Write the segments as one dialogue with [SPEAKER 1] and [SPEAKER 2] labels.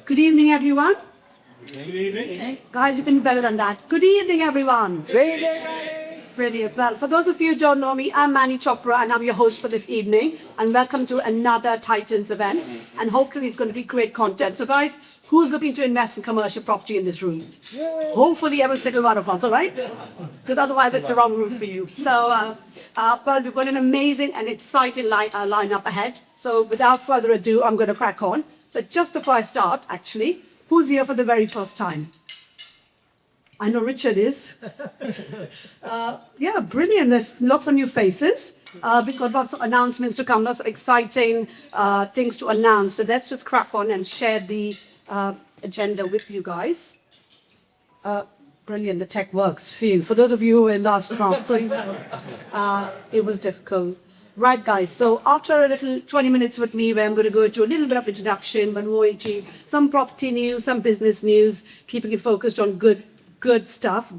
[SPEAKER 1] Good evening, everyone. Guys, you can do better than that. Good evening, everyone. Brilliant. Well, for those of you who don't know me, I'm Manni Chopra and I'm your host for this evening. And welcome to another Titans event. And hopefully it's going to be great content. So guys, who's looking to invest in commercial property in this room? Hopefully every single one of us, all right? Because otherwise it's the wrong room for you. So, well, we've got an amazing and exciting lineup ahead. So without further ado, I'm going to crack on. But just before I start, actually, who's here for the very first time? I know Richard is. Yeah, brilliant. There's lots of new faces. We've got lots of announcements to come, lots of exciting things to announce. So let's just crack on and share the agenda with you guys. Brilliant, the tech works. For those of you who were last month, it was difficult. Right, guys, so after a little 20 minutes with me, where I'm going to go into a little bit of introduction, but more into some property news, some business news, keeping it focused on good stuff,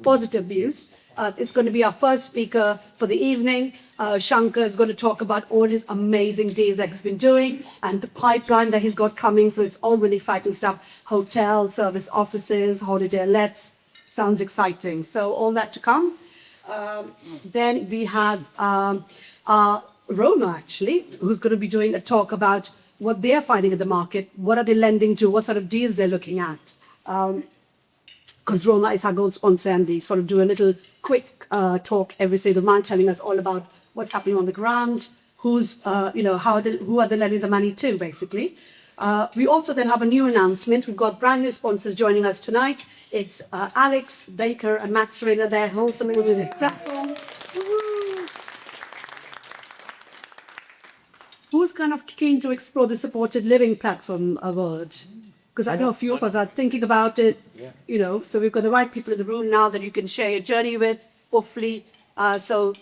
[SPEAKER 1] positive news. It's going to be our first speaker for the evening. Shankar is going to talk about all his amazing deals that he's been doing and the pipeline that he's got coming. So it's all really exciting stuff. Hotel, service offices, holiday lets. Sounds exciting. So all that to come. Then we have Roma, actually, who's going to be doing a talk about what they're finding in the market, what are they lending to, what sort of deals they're looking at. Because Roma is our gold sponsor and they sort of do a little quick talk every single month telling us all about what's happening on the ground, who are they lending the money to, basically. We also then have a new announcement. We've got brand new sponsors joining us tonight. It's Alex Baker and Max Rayner. They're also in the platform. Who's kind of keen to explore the supported living platform world? Because I know a few of us are thinking about it, so we've got the right people in the room now that you can share your journey with, hopefully. So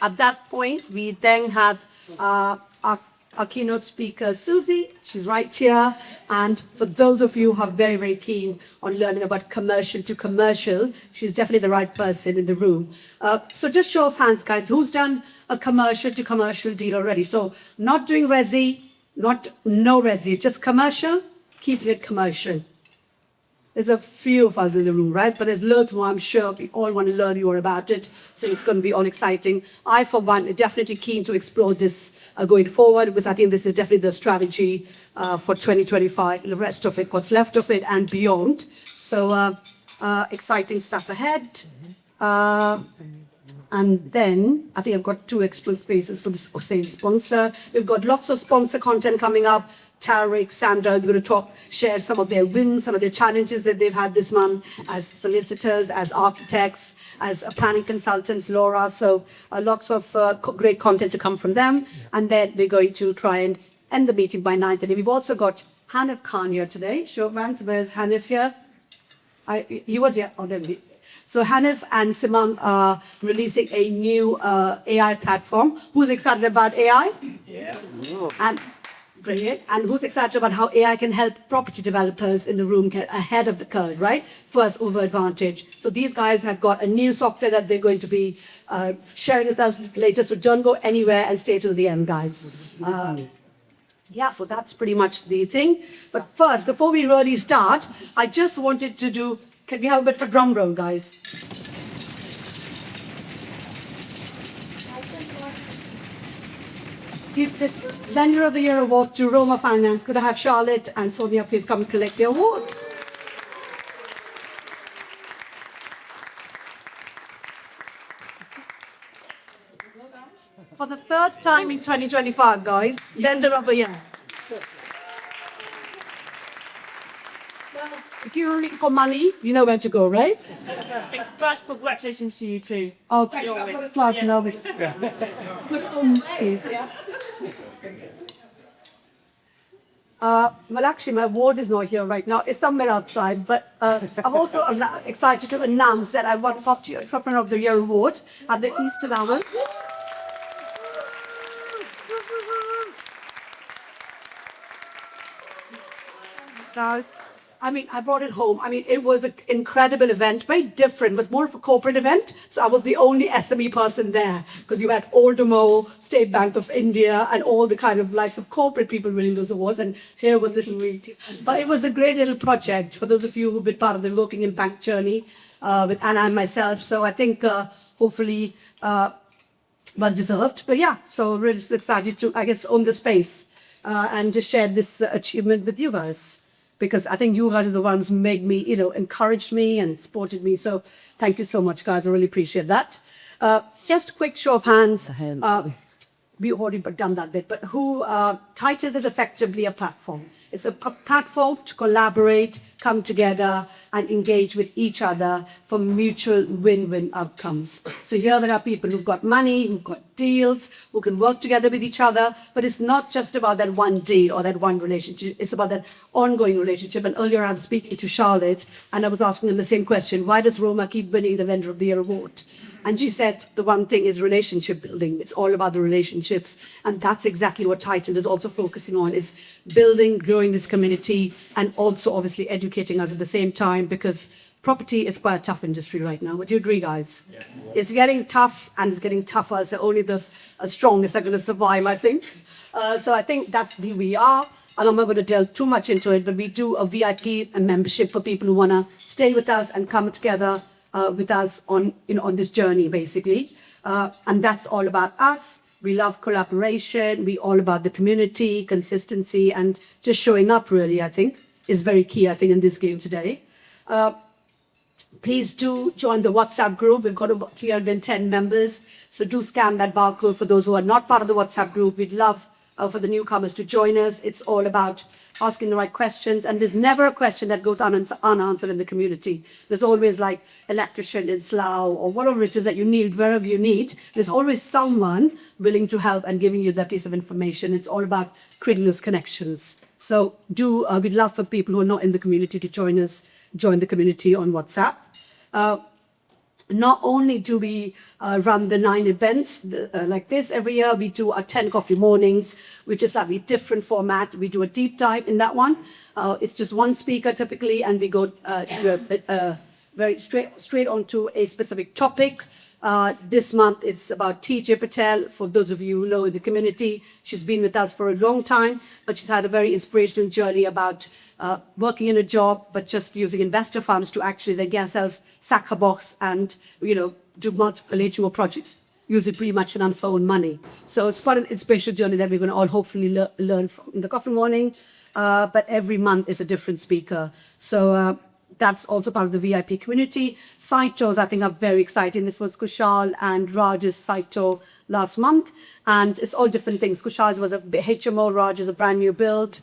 [SPEAKER 1] at that point, we then have our keynote speaker, Susie. She's right here. And for those of you who are very, very keen on learning about commercial to commercial, she's definitely the right person in the room. So just show of hands, guys, who's done a commercial to commercial deal already? So not doing resi, no resi, just commercial. Keeping it commercial. There's a few of us in the room, right? But there's loads more, I'm sure. We all want to learn more about it. So it's going to be all exciting. I, for one, am definitely keen to explore this going forward, because I think this is definitely the strategy for 2025, the rest of it, what's left of it, and beyond. So exciting stuff ahead. And then I think I've got 2 extra spaces for the same sponsor. We've got lots of sponsor content coming up. Tarek, Sandra are going to share some of their wins, some of their challenges that they've had this month as solicitors, as architects, as planning consultants, Laura. So lots of great content to come from them. And then we're going to try and end the meeting by 9:30. We've also got Hanif Khan here today. Show of hands, where's Hanif here? He was here. Oh, there we go. So Hanif and Simon are releasing a new AI platform. Who's excited about AI?
[SPEAKER 2] Yeah.
[SPEAKER 1] And brilliant. And who's excited about how AI can help property developers in the room get ahead of the curve, right? First over advantage. So these guys have got a new software that they're going to be sharing with us later. So don't go anywhere and stay till the end, guys. Yeah, so that's pretty much the thing. But first, before we really start, I just wanted to do, can we have a bit of a drum roll, guys? Give this Lender of the Year award to Roma Finance. Could I have Charlotte and Sonia please come and collect the award? For the 3rd time in 2025, guys, Lender of the Year. If you're looking for money, you know where to go, right?
[SPEAKER 2] First, congratulations to you too.
[SPEAKER 1] Oh, thank you. I've got a slide now. Please. Well, actually, my award is not here right now. It's somewhere outside. But I'm also excited to announce that I won Property Entrepreneur of the Year award at the Easter Hour. Guys, I mean, I brought it home. I mean, it was an incredible event, very different. It was more of a corporate event. So I was the only SME person there because you had Aldermo, State Bank of India, and all the kind of likes of corporate people winning those awards. And here was little me. But it was a great little project for those of you who've been part of the Working Impact journey with Anna and myself. So I think hopefully well deserved. But yeah, so really excited to, I guess, own the space and just share this achievement with you guys. Because I think you guys are the ones who made me, encouraged me and supported me. So thank you so much, guys. I really appreciate that. Just a quick show of hands. We've already done that bit, but Titles is effectively a platform. It's a platform to collaborate, come together, and engage with each other for mutual win-win outcomes. So here there are people who've got money, who've got deals, who can work together with each other, but it's not just about that one deal or that one relationship. It's about that ongoing relationship. And earlier I was speaking to Charlotte, and I was asking her the same question: why does Roma keep winning the Vendor of the Year award? And she said the one thing is relationship building. It's all about the relationships. And that's exactly what Title is also focusing on, is building, growing this community, and also obviously educating us at the same time, because property is quite a tough industry right now. Would you agree, guys? Yeah. It's getting tough, and it's getting tougher. So only the strongest are going to survive, I think. So I think that's who we are. And I'm not going to delve too much into it, but we do a VIP membership for people who want to stay with us and come together with us on this journey, basically. And that's all about us. We love collaboration. We all about the community, consistency, and just showing up, really, I think, is very key, I think, in this game today. Please do join the WhatsApp group. We've got about 310 members. So do scan that barcode for those who are not part of the WhatsApp group. We'd love for the newcomers to join us. It's all about asking the right questions. And there's never a question that goes unanswered in the community. There's always like electrician in Slough or whatever it is that you need, wherever you need. There's always someone willing to help and giving you that piece of information. It's all about creating those connections. So we'd love for people who are not in the community to join us, join the community on WhatsApp. Not only do we run the 9 events like this every year, we do our 10 coffee mornings, which is like a different format. We do a deep dive in that one. It's just one speaker typically, and we go very straight onto a specific topic. This month, it's about TJ Patel. For those of you who know the community, she's been with us for a long time, but she's had a very inspirational journey about working in a job, but just using investor funds to actually then get herself, sack her box, and do multiple HUO projects, using pretty much an unfound money. So it's quite an inspirational journey that we're going to all hopefully learn from in the coffee morning. But every month is a different speaker. So that's also part of the VIP community. Site tours, I think, are very exciting. This was Kushal and Raj's site tour last month. And it's all different things. Kushal's was a HMO, Raj is a brand new build.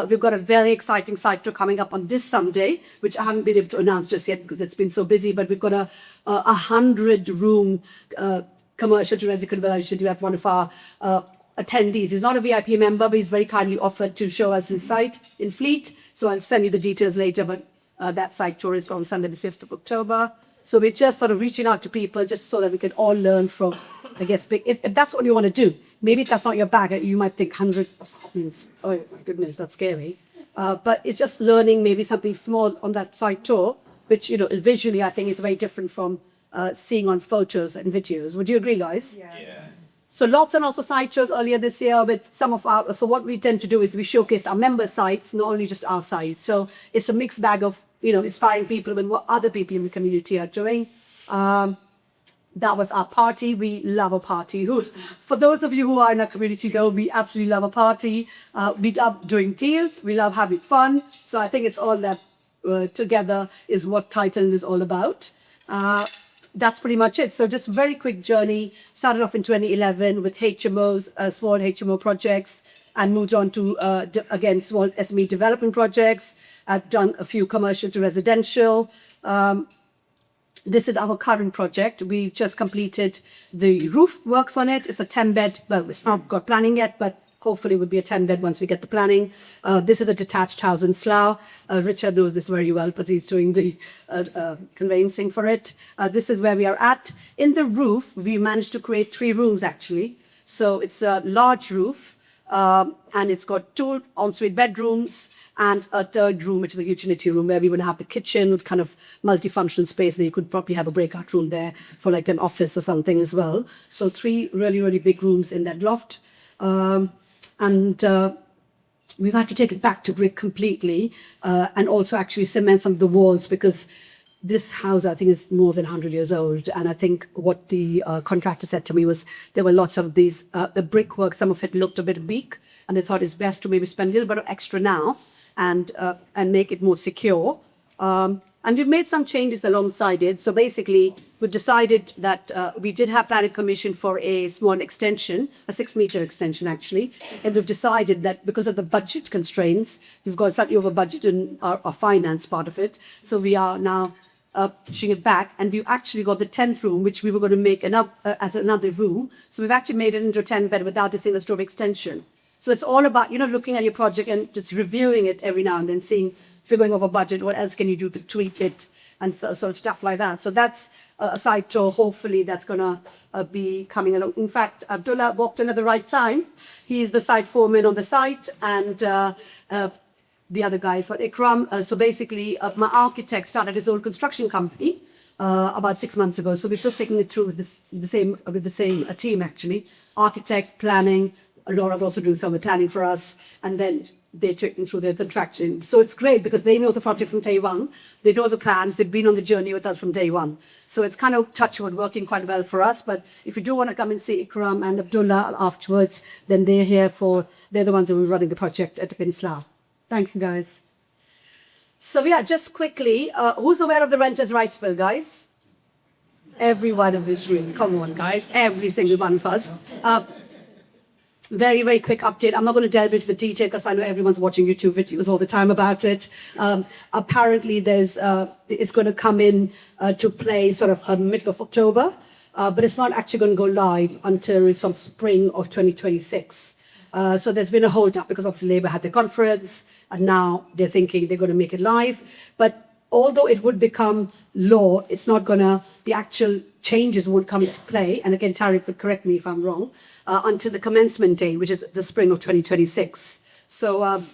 [SPEAKER 1] We've got a very exciting site tour coming up on this Sunday, which I haven't been able to announce just yet because it's been so busy. But we've got a 100-room commercial to residential relationship at one of our attendees. He's not a VIP member, but he's very kindly offered to show us his site in Fleet. So I'll send you the details later. But that site tour is on Sunday, the 5th of October. So we're just sort of reaching out to people just so that we can all learn from, I guess, if that's what you want to do. Maybe that's not your bag. You might think 100 means, oh my goodness, that's scary. But it's just learning maybe something small on that site tour, which, is visually, I think, is very different from seeing on photos and videos. Would you agree, guys? Yeah. So lots and lots of site tours earlier this year with some of our, so what we tend to do is we showcase our member sites, not only just our sites. So it's a mixed bag of, inspiring people with what other people in the community are doing. That was our party. We love a party. For those of you who are in our community, though, we absolutely love a party. We love doing deals. We love having fun. So I think it's all that together is what Titan is all about. That's pretty much it. So just a very quick journey. Started off in 2011 with HMOs, small HMO projects, and moved on to, again, small SME development projects. I've done a few commercial to residential. This is our current project. We've just completed the roof works on it. It's a 10-bed, well, it's not got planning yet, but hopefully it would be a 10-bed once we get the planning. This is a detached house in Slough. Richard knows this very well because he's doing the conveyancing for it. This is where we are at. In the roof, we managed to create 3 rooms, actually. So it's a large roof. And it's got 2 ensuite bedrooms and a third room, which is a utility room, where we would have the kitchen with kind of multifunctional space. There you could probably have a breakout room there for like an office or something as well. So 3 really, really big rooms in that loft. And we've had to take it back to brick completely, and also actually cement some of the walls, because this house, I think, is more than 100 years old. And I think what the contractor said to me was there were lots of these, the brickwork, some of it looked a bit weak, and they thought it's best to maybe spend a little bit of extra now and make it more secure. And we've made some changes alongside it. So basically, we've decided that we did have planning commission for a small extension, a 6-meter extension actually. And we've decided that because of the budget constraints, we've got slightly over budget in our finance part of it. So we are now pushing it back, and we've actually got the 10th room, which we were going to make as another room. So we've actually made it into a 10-bed without a single-story extension. So it's all about, looking at your project and just reviewing it every now and then, seeing if you're going over budget, what else can you do to tweak it, and sort of stuff like that. So that's a side tour. Hopefully that's going to be coming along. In fact, Abdullah walked in at the right time. He's the site foreman on the site, and the other guy is what Ikram. So basically, my architect started his own construction company about 6 months ago. So we're just taking it through with the same team actually. Architect, planning. Laura's also doing some of the planning for us, and then they're taking through their contraction. So it's great because they know the project from day one. They know the plans. They've been on the journey with us from day one. So it's kind of touchwood working quite well for us. But if you do want to come and see Ikram and Abdullah afterwards, then they're the ones who are running the project at Bin Islam. Thank you, guys. So yeah, just quickly, who's aware of the Renters' Rights Bill, guys? Everyone in this room. Come on, guys. Every single one of us. Very, very quick update. I'm not going to delve into the detail because I know everyone's watching YouTube videos all the time about it. Apparently, it's going to come in to play sort of middle of October, but it's not actually going to go live until some spring of 2026. So there's been a hold up because obviously Labour had their conference, and now they're thinking they're going to make it live. But although it would become law, it's not the actual changes won't come into play. And again, Tariq could correct me if I'm wrong, until the commencement date, which is the spring of 2026. So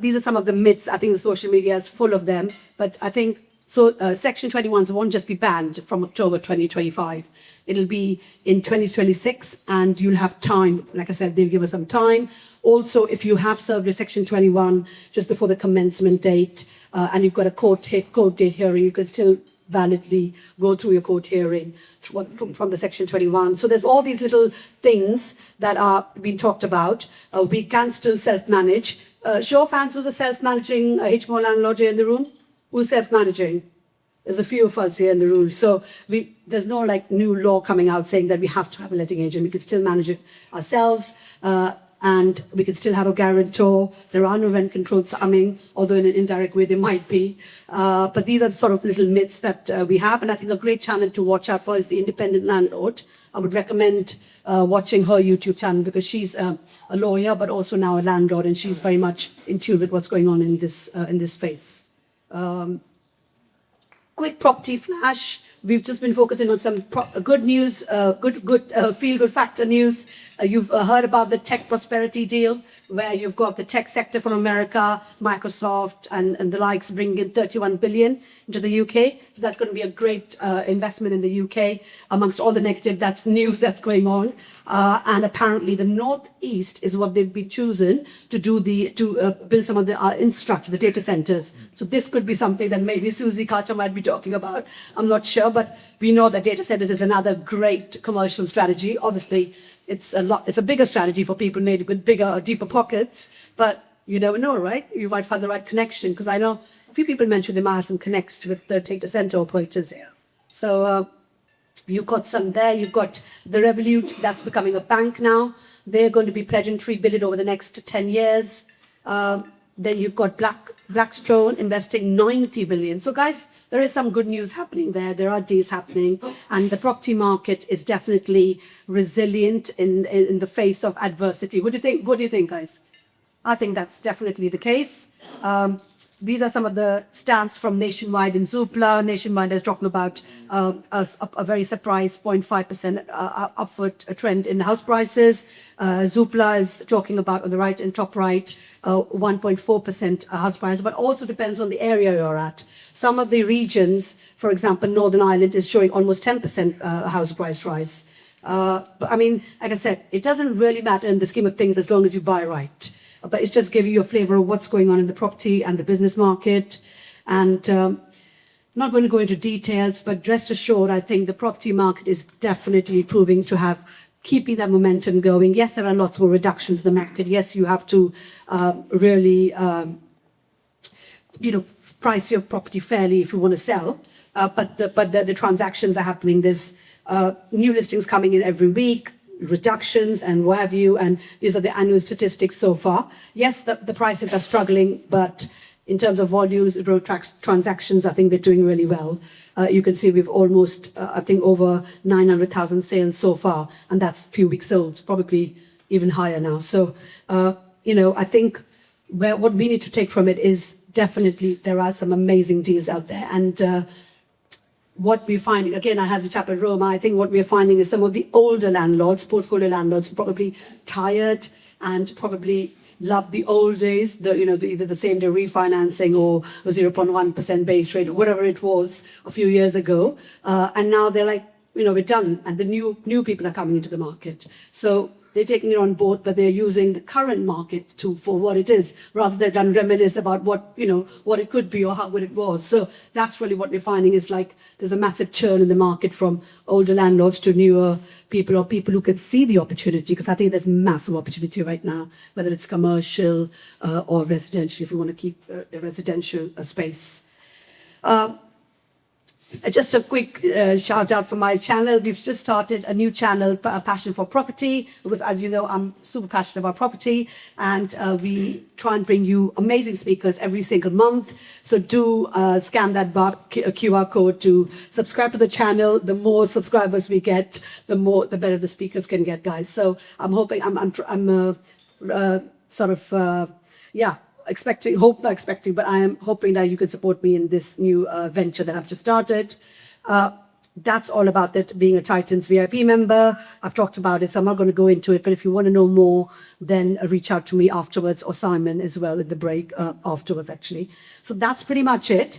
[SPEAKER 1] these are some of the myths. I think the social media is full of them. But I think, Section 21s won't just be banned from October 2025. It'll be in 2026, and you'll have time. Like I said, they'll give us some time. Also, if you have served a Section 21 just before the commencement date, and you've got a court date hearing, you can still validly go through your court hearing from the Section 21. So there's all these little things that are being talked about. We can still self-manage. Show of hands, who's a self-managing HMO landlord here in the room? Who's self-managing? There's a few of us here in the room. So there's no new law coming out saying that we have to have a letting agent. We can still manage it ourselves. And we can still have a guarantor. There are no rent controls coming, although in an indirect way there might be. But these are the sort of little myths that we have. And I think a great channel to watch out for is The Independent Landlord. I would recommend watching her YouTube channel because she's a lawyer, but also now a landlord, and she's very much in tune with what's going on in this space. Quick property flash. We've just been focusing on some good news, feel-good factor news. You've heard about the tech prosperity deal, where you've got the tech sector from America, Microsoft, and the likes bringing in 31 billion into the UK. So that's going to be a great investment in the UK amongst all the negative news that's going on. And apparently the Northeast is what they've been chosen to build some of the infrastructure, the data centers. So this could be something that maybe Susie Kacha might be talking about. I'm not sure, but we know that data centers is another great commercial strategy. Obviously, it's a bigger strategy for people maybe with bigger or deeper pockets, but you never know, right? You might find the right connection, because I know a few people mentioned they might have some connects with the data center operators here. So you've got some there. You've got the Revolut, that's becoming a bank now. They're going to be pledging 3 billion over the next 10 years. Then you've got Blackstone investing 90 billion. So guys, there is some good news happening there. There are deals happening, and the property market is definitely resilient in the face of adversity. What do you think? What do you think, guys? I think that's definitely the case. these are some of the stats from Nationwide and Zoopla. Nationwide is talking about a very surprise 0.5% upward trend in house prices. Zoopla is talking about, on the right and top right, 1.4% house price, but also depends on the area you're at. Some of the regions, for example, Northern Ireland is showing almost 10% house price rise. But I mean, like I said, it doesn't really matter in the scheme of things as long as you buy right. But it's just giving you a flavor of what's going on in the property and the business market. And not going to go into details, but rest assured, I think the property market is definitely proving to have keeping that momentum going. Yes, there are lots more reductions in the market. Yes, you have to really, price your property fairly if you want to sell. But the transactions are happening. There's new listings coming in every week, reductions and what have you, and these are the annual statistics so far. Yes, the prices are struggling, but in terms of volumes, transactions, I think we're doing really well. You can see we've almost, I think, over 900,000 sales so far, and that's a few weeks old. It's probably even higher now. So, I think what we need to take from it is definitely there are some amazing deals out there. And what we're finding, again, I had the chap at Roma, I think what we're finding is some of the older landlords, portfolio landlords, probably tired and probably love the old days, either the same day refinancing or 0.1% base rate, or whatever it was a few years ago. And now they're like, we're done. And the new people are coming into the market. So they're taking it on board, but they're using the current market for what it is, rather than reminisce about what it could be or how good it was. So that's really what we're finding is like there's a massive churn in the market from older landlords to newer people or people who can see the opportunity, because I think there's massive opportunity right now, whether it's commercial or residential, if you want to keep the residential space. Just a quick shout out for my channel. We've just started a new channel, Passion for Property, because as you know, I'm super passionate about property, and we try and bring you amazing speakers every single month. So do scan that QR code to subscribe to the channel. The more subscribers we get, the better the speakers can get, guys. So I'm hoping, but I am hoping that you can support me in this new venture that I've just started. That's all about it, being a Titans VIP member. I've talked about it, so I'm not going to go into it, but if you want to know more, then reach out to me afterwards, or Simon as well at the break afterwards, actually. So that's pretty much it.